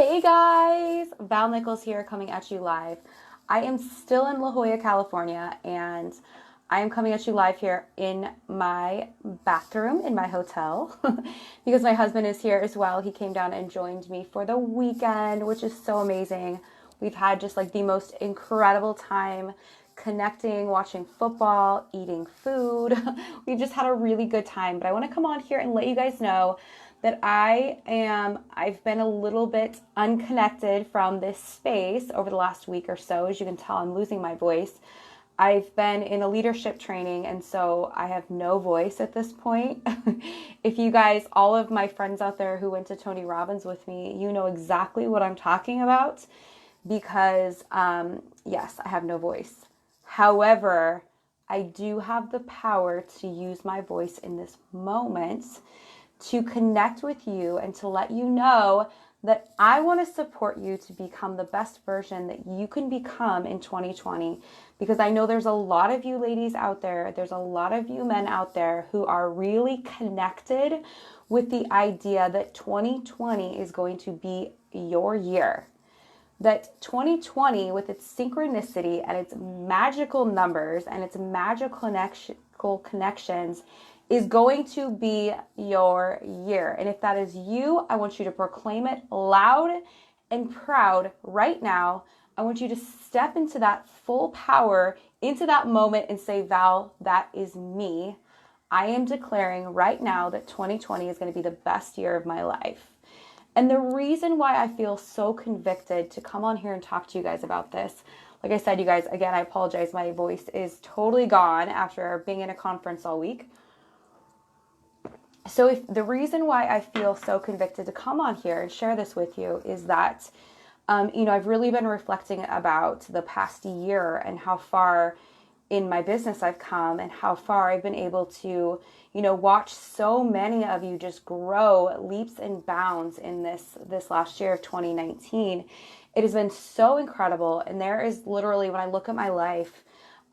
Hey guys, Val Nichols here coming at you live. I am still in La Jolla, California, and I am coming at you live here in my bathroom in my hotel because my husband is here as well. He came down and joined me for the weekend, which is so amazing. We've had just like the most incredible time connecting, watching football, eating food. We've just had a really good time, but I want to come on here and let you guys know that I've been a little bit unconnected from this space over the last week or so. As you can tell, I'm losing my voice. I've been in a leadership training, and so I have no voice at this point. If you guys, all of my friends out there who went to Tony Robbins with me, you know exactly what I'm talking about because, yes, I have no voice. However, I do have the power to use my voice in this moment to connect with you and to let you know that I want to support you to become the best version that you can become in 2020. Because I know there's a lot of you ladies out there, there's a lot of you men out there who are really connected with the idea that 2020 is going to be your year. That 2020, with its synchronicity and its magical numbers and its magical connections, is going to be your year. And if that is you, I want you to proclaim it loud and proud right now. I want you to step into that full power, into that moment and say, Val, that is me. I am declaring right now that 2020 is going to be the best year of my life. And the reason why I feel so convicted to come on here and talk to you guys about this, like I said, you guys, again, I apologize. My voice is totally gone after being in a conference all week. So if the reason why I feel so convicted to come on here and share this with you is that, I've really been reflecting about the past year and how far in my business I've come and how far I've been able to, watch so many of you just grow leaps and bounds in this last year of 2019. It has been so incredible. And there is literally, when I look at my life,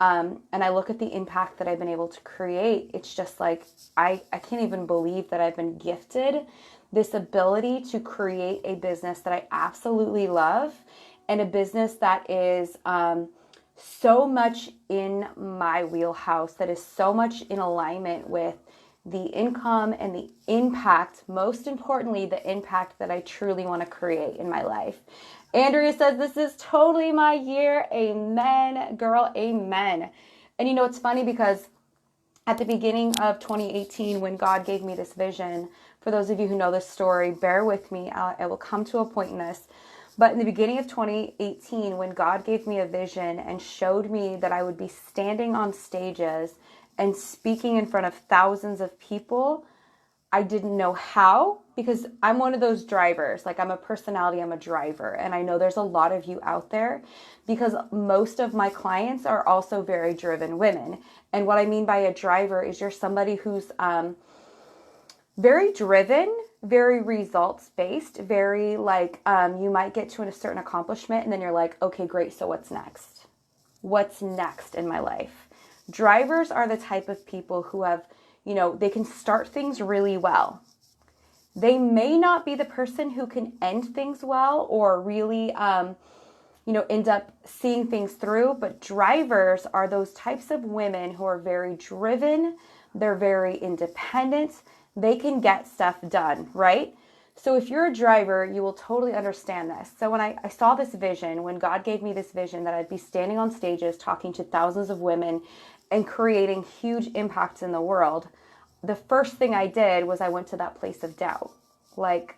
and I look at the impact that I've been able to create, it's just like, I can't even believe that I've been gifted this ability to create a business that I absolutely love and a business that is so much in my wheelhouse, that is so much in alignment with the income and the impact, most importantly, the impact that I truly want to create in my life. Andrea says, this is totally my year. Amen, girl. Amen. And it's funny because at the beginning of 2018, when God gave me this vision, for those of you who know this story, bear with me. I will come to a point in this. But in the beginning of 2018, when God gave me a vision and showed me that I would be standing on stages and speaking in front of thousands of people, I didn't know how, because I'm one of those drivers. Like, I'm a personality, I'm a driver. And I know there's a lot of you out there because most of my clients are also very driven women. And what I mean by a driver is you're somebody who's very driven, very results based, very like, you might get to a certain accomplishment and then you're like, okay, great. So what's next? What's next in my life? Drivers are the type of people who have, they can start things really well. They may not be the person who can end things well or really, end up seeing things through, but drivers are those types of women who are very driven. They're very independent. They can get stuff done, right? So if you're a driver, you will totally understand this. So when I saw this vision, when God gave me this vision that I'd be standing on stages talking to thousands of women and creating huge impacts in the world, the first thing I did was I went to that place of doubt. Like,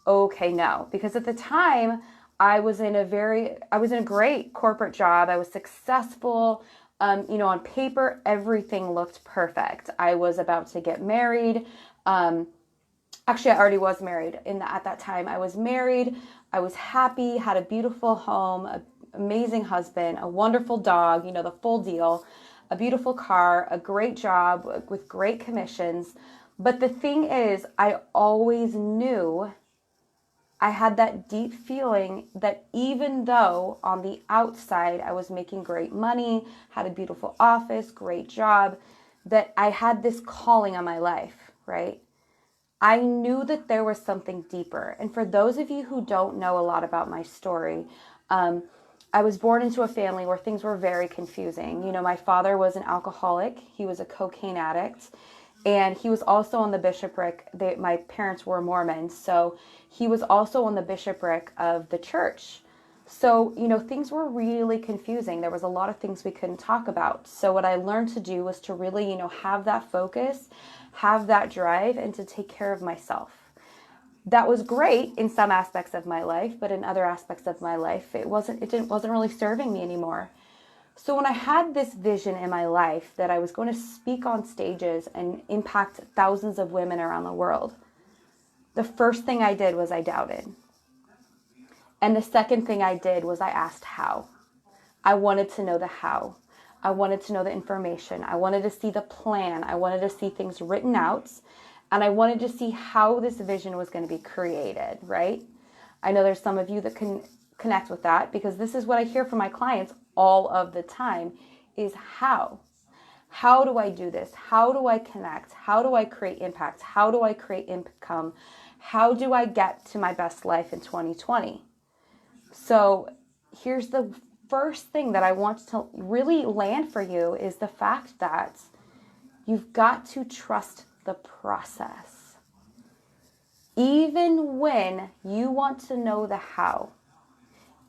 okay, no. Because at the time, I was in a great corporate job. I was successful. On paper, everything looked perfect. I was about to get married. Actually, I already was married at that time. I was married. I was happy, had a beautiful home, an amazing husband, a wonderful dog, the full deal, a beautiful car, a great job with great commissions. But the thing is, I always knew, I had that deep feeling that even though on the outside I was making great money, had a beautiful office, great job, that I had this calling on my life, right? I knew that there was something deeper. And for those of you who don't know a lot about my story, I was born into a family where things were very confusing. You know, my father was an alcoholic. He was a cocaine addict. And he was also on the bishopric. My parents were Mormons. So he was also on the bishopric of the church. So, you know, things were really confusing. There was a lot of things we couldn't talk about. So what I learned to do was to really, you know, have that focus, have that drive, and to take care of myself. That was great in some aspects of my life, but in other aspects of my life, it wasn't really serving me anymore. So when I had this vision in my life that I was going to speak on stages and impact thousands of women around the world, the first thing I did was I doubted. And the second thing I did was I asked how. I wanted to know the how. I wanted to know the information. I wanted to see the plan. I wanted to see things written out. And I wanted to see how this vision was going to be created, right? I know there's some of you that can connect with that, because this is what I hear from my clients all of the time is how. How do I do this? How do I connect? How do I create impact? How do I create income? How do I get to my best life in 2020? So here's the first thing that I want to really land for you is the fact that you've got to trust the process. Even when you want to know the how,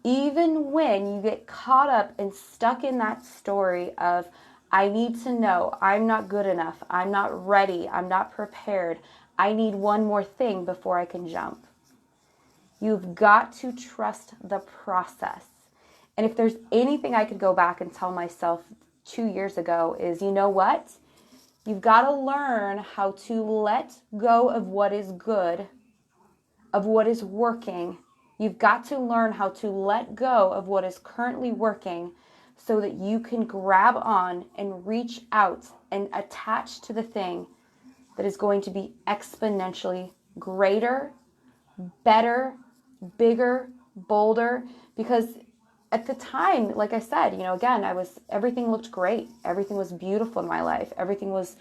even when you get caught up and stuck in that story of, I need to know, I'm not good enough, I'm not ready, I'm not prepared, I need one more thing before I can jump. You've got to trust the process. And if there's anything I could go back and tell myself 2 years ago is, you know what? You've got to learn how to let go of what is good, of what is working. You've got to learn how to let go of what is currently working so that you can grab on and reach out and attach to the thing that is going to be exponentially greater, better, bigger, bolder. Because at the time, like I said, you know, again, everything looked great. Everything was beautiful in my life. Everything was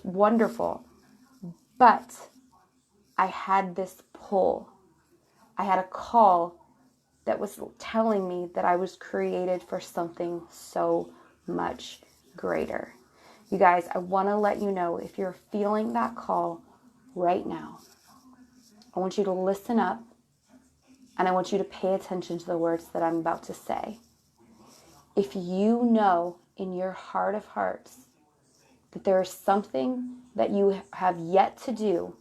wonderful. But I had this pull. I had a call that was telling me that I was created for something so much greater. You guys, I want to let you know, if you're feeling that call right now, I want you to listen up, and I want you to pay attention to the words that I'm about to say. If you know in your heart of hearts that there is something that you have yet to do,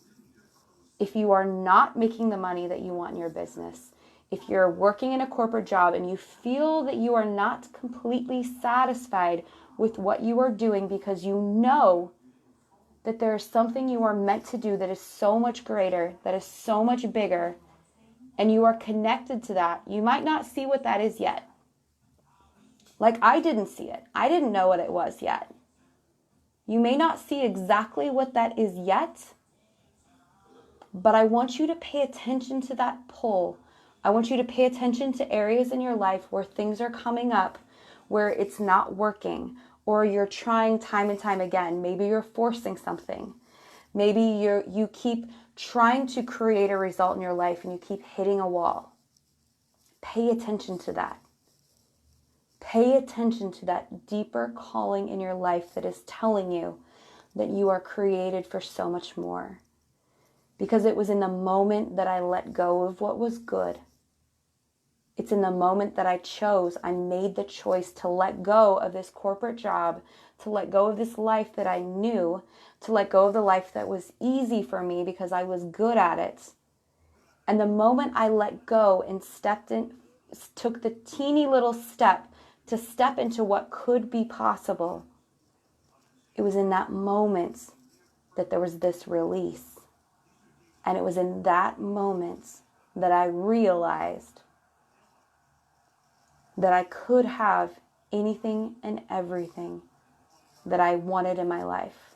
if you are not making the money that you want in your business, if you're working in a corporate job and you feel that you are not completely satisfied with what you are doing because you know that there is something you are meant to do that is so much greater, that is so much bigger, and you are connected to that, you might not see what that is yet. Like I didn't see it. I didn't know what it was yet. You may not see exactly what that is yet, but I want you to pay attention to that pull. I want you to pay attention to areas in your life where things are coming up, where it's not working, or you're trying time and time again. Maybe you're forcing something. Maybe you keep trying to create a result in your life and you keep hitting a wall. Pay attention to that. Pay attention to that deeper calling in your life that is telling you that you are created for so much more. Because it was in the moment that I let go of what was good. It's in the moment that I made the choice to let go of this corporate job, to let go of this life that I knew, to let go of the life that was easy for me because I was good at it. And the moment I let go and took the teeny little step to step into what could be possible, it was in that moment that there was this release. And it was in that moment that I realized that I could have anything and everything that I wanted in my life.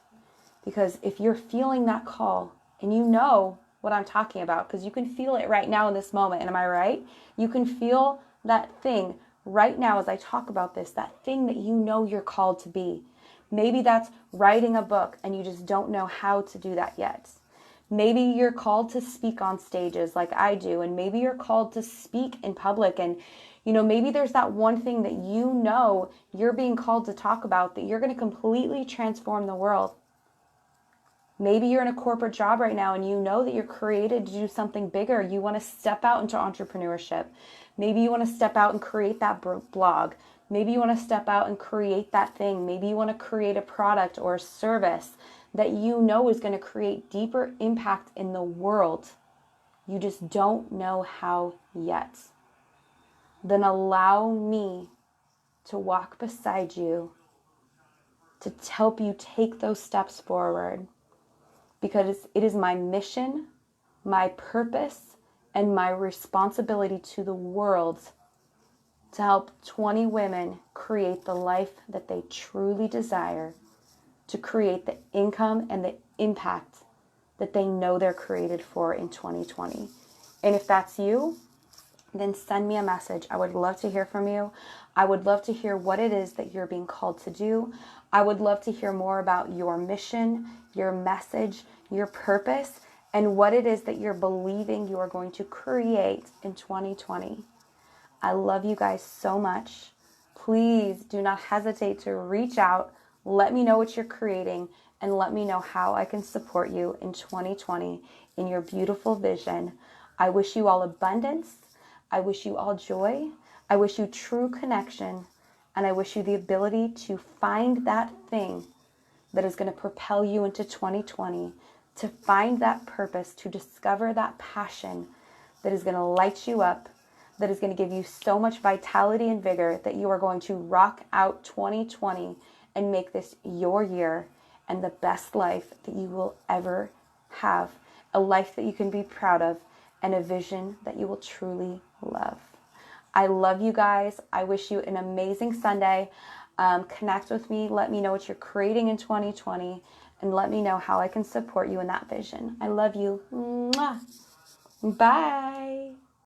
Because if you're feeling that call, and you know what I'm talking about, because you can feel it right now in this moment, and am I right? You can feel that thing right now as I talk about this, that thing that you know you're called to be. Maybe that's writing a book and you just don't know how to do that yet. Maybe you're called to speak on stages like I do, and maybe you're called to speak in public. And, maybe there's that one thing that you're being called to talk about that you're going to completely transform the world. Maybe you're in a corporate job right now and you know that you're created to do something bigger. You want to step out into entrepreneurship. Maybe you want to step out and create that blog. Maybe you want to step out and create that thing. Maybe you want to create a product or a service that you know is going to create deeper impact in the world. You just don't know how yet. Then allow me to walk beside you to help you take those steps forward, because it is my mission, my purpose, and my responsibility to the world to help 20 women create the life that they truly desire, to create the income and the impact that they know they're created for in 2020. And if that's you, then send me a message. I would love to hear from you. I would love to hear what it is that you're being called to do. I would love to hear more about your mission, your message, your purpose, and what it is that you're believing you are going to create in 2020. I love you guys so much. Please do not hesitate to reach out. Let me know what you're creating and let me know how I can support you in 2020 in your beautiful vision. I wish you all abundance. I wish you all joy. I wish you true connection. And I wish you the ability to find that thing that is going to propel you into 2020, to find that purpose, to discover that passion that is going to light you up, that is going to give you so much vitality and vigor that you are going to rock out 2020 and make this your year and the best life that you will ever have, a life that you can be proud of, and a vision that you will truly love. I love you guys. I wish you an amazing Sunday. Connect with me. Let me know what you're creating in 2020 and let me know how I can support you in that vision. I love you. Mwah. Bye.